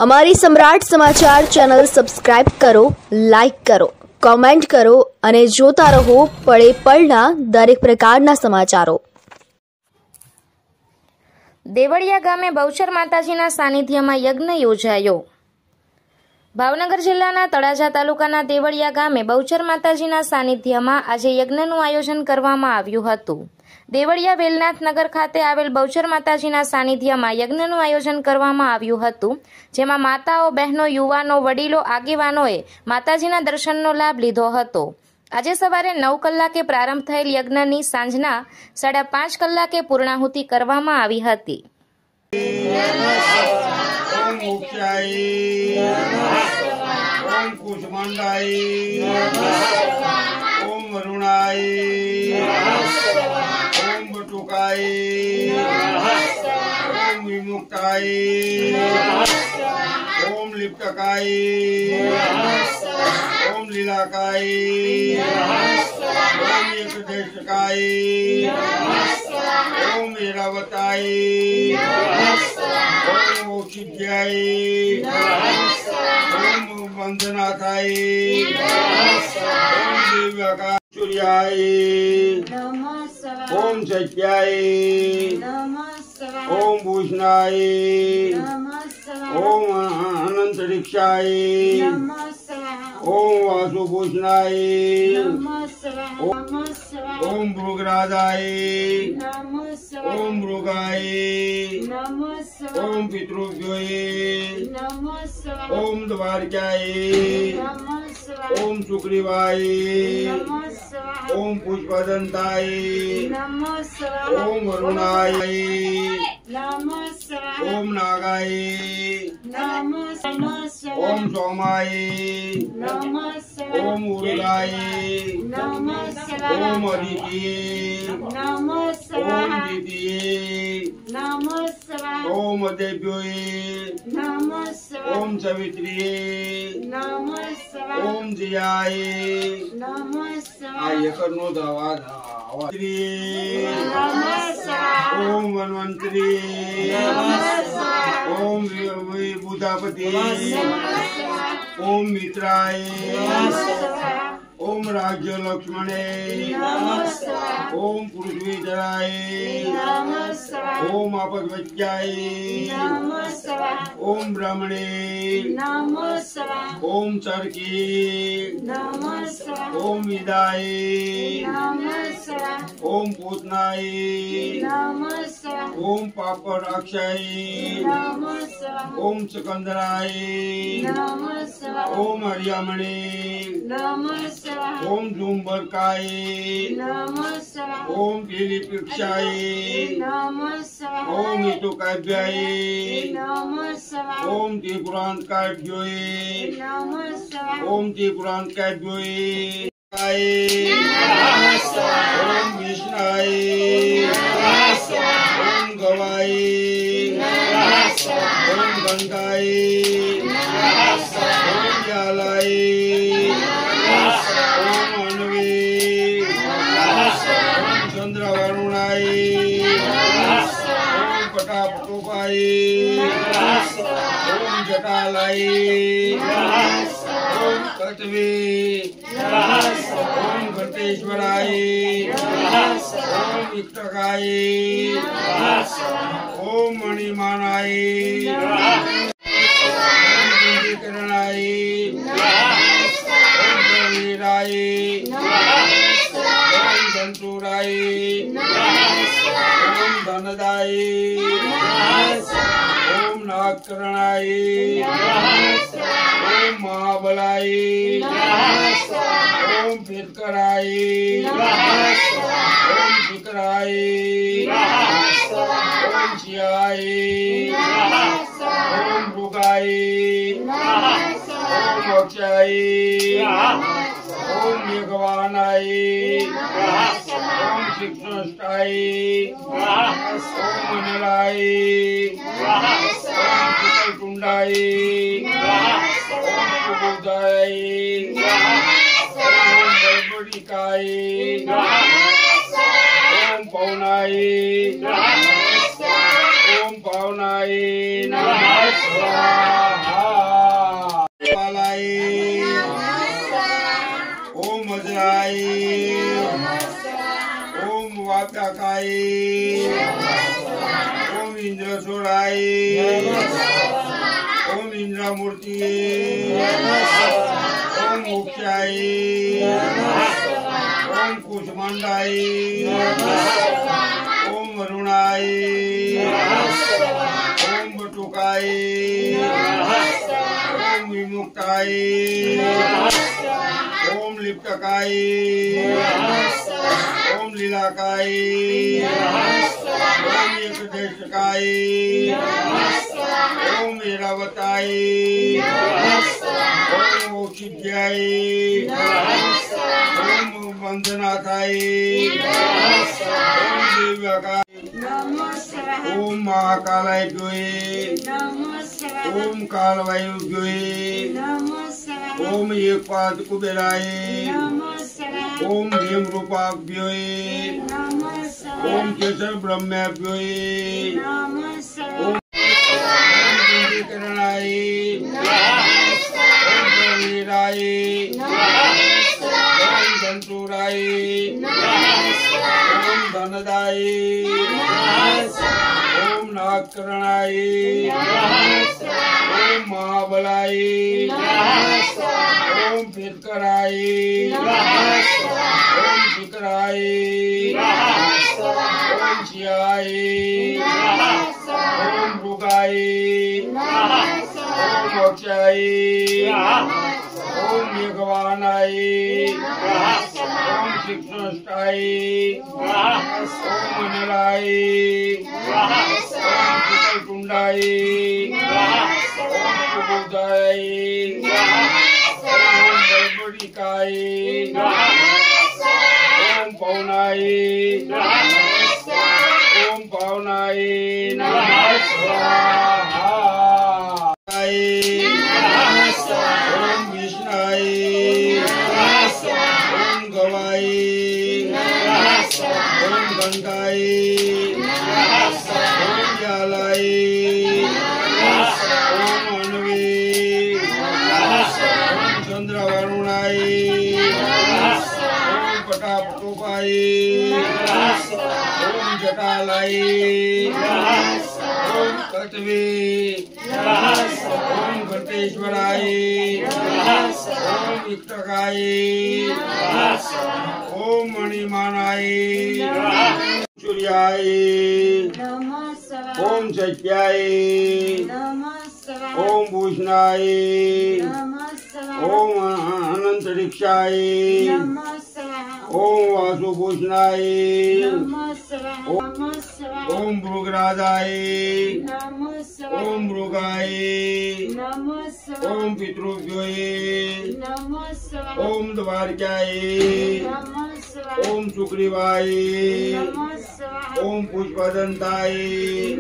અમારી સમ્રાટ સમાચાર ચેનલ સબસ્ક્રાઇબ કરો, લાઇક કરો, કોમેન્ટ કરો અને જોતા રહો પળે પળના દરેક પ્રકારના સમાચારો। દેવળિયા ગામે બહુચર માતાજીના સાનિધ્યમાં યજ્ઞ યોજાયો। ભાવનગર જિલ્લાના તળાજા તાલુકાના દેવળિયા ગામે બહુચર માતાજીના સાનિધ્યમાં આજે યજ્ઞનું આયોજન કરવામાં આવ્યું હતું। દેવળિયા વેલનાથ નગર ખાતે આવેલ બહુચર માતાજીના સાનિધ્યમાં યજ્ઞનું આયોજન કરવામાં આવ્યું હતું, જેમાં માતાઓ, બહેનો, યુવાનો, વડીલો, આગેવાનોએ માતાજીના દર્શનનો લાભ લીધો હતો। આજે સવારે 9 કલાકે પ્રારંભ થયેલ યજ્ઞની સાંજના 5:30 કલાકે પૂર્ણાહુતિ કરવામાં આવી હતી। ओम कुष्मांडाय ओम वरुणाय ओम बटुकाय ओम विमुक्ताय ओम लिप्तकाय ओम लीलाकाय ओम एकदशकाय ओम ऐरावताय ओम औषध्याय ओम वंदनाथाय ओम दिव्यकाय सूर्याय ओम सत्याय ओम भूषणाय ओम अनंतरिक्षाय ओम वासुभूषणाय ओम भृगराजाय ओम मृगाय ओम पितृभ्योय ओम द्वारकाय ओम सुग्रीवाय ओम पुष्पदंताय ओम वरुणाय ओम नागाय ओम सोमाय ओम उर्गाय ओम अदितिये ओम द्वितीये ओम देव्योये ओम सवित्रिये ओम जियाय आयकरनो दवा ओम वनवंतरी ओम बुधापति ओम मित्राय ओम राज्य लक्ष्मणे ओम पृथ्वीधराय ओम आपद्वज्याय ओम ब्रह्मणे ओम सर्की ओम विदाय ओम पूतनाय ओम पापराक्षाय ओम सिकंदराय ओम हरियामणे ओम जुम्बरकाय ओम पीलिपिक्षाय ओम हितुकाभ्याय ओम त्रिपुरांतकाभ्योय ओम त्रिपुरांतकाभ्योय ओम विष्णाय ओम गवाय ओम गंगाय ओम जालाय ओम अन्वे ओम चंद्रवरुणाय ओम पटापटोपाय ओम जटालाय ओम कटवे ओम घटेश्वराय ओम विक्तकाय ओम मणिमानाय ओम कुंडीकरणाय ओम वीराय ओम धनसुराय ओम धनदाय ओम नागकरणाय ओम महाबलाय ओम फिरकराय ओम फिकराय ओम शियाय ओम मृगाय ओम अक्षाय ओम मेघवानाय ओम शिक्षणाय ओम मनलाय ओम कुंडाय ओम कुबुदाय ओम बड़बड़िकाय ओम पौनाय ओम पावनाय नमः स्वाहा। दक्षिणामूर्तिये ओम मोक्षाये ओम कुष्मांडाये ओम वरुणाये ओम बटुकाये ओम विमुक्ताये ओम लिप्तकाये ओम लीलाकाये ओम एकदशकाये ओम ऐरावताये ओम औषध्याये ओम वंदनाथाये ओम दिव्यकाये ओम महाकालाभ्योये ओम कालवायुभ्योये ओम एकपाद कुबेराये ओम भीम रूपाभ्योये ओम केशर ब्रह्माभ्योये ओम करणाये ओम वीराये ओम धनसुराये ओम धनदाये ओम नागकरणाये ओम महाबलाये ओम फिरकराये ओम फिकराये ओम शियाये ओम मृगाये ओम मोक्षाये ओम मेघवानाये ओम शिक्षणष्टाये ओम मनराये ओम कुटलकुंडाये ओम कुबुदाये ओम बड़बड़िकाये ओम पौनाये ओम पावनाये नमः स्वाहा ओम विष्णाये ओम गवाये ओम घंटाये ओम जालाये ओम अन्वे ओम चंद्रवरुणाये ओम पटापटोपाये ओम जटालाये ओम कटवे ओम घंटेश्वराये ओम विक्टकाये ओम मणिमानाये सूर्याये ओम सत्याये ओम भूषणाये ओम अनंतरिक्षाये ओम वासुभूषणाये ओम भृगराजाये ओम मृगाये ओम पितृभ्योये ओम द्वारकाये ओम सुग्रीवाये ओम पुष्पदंताये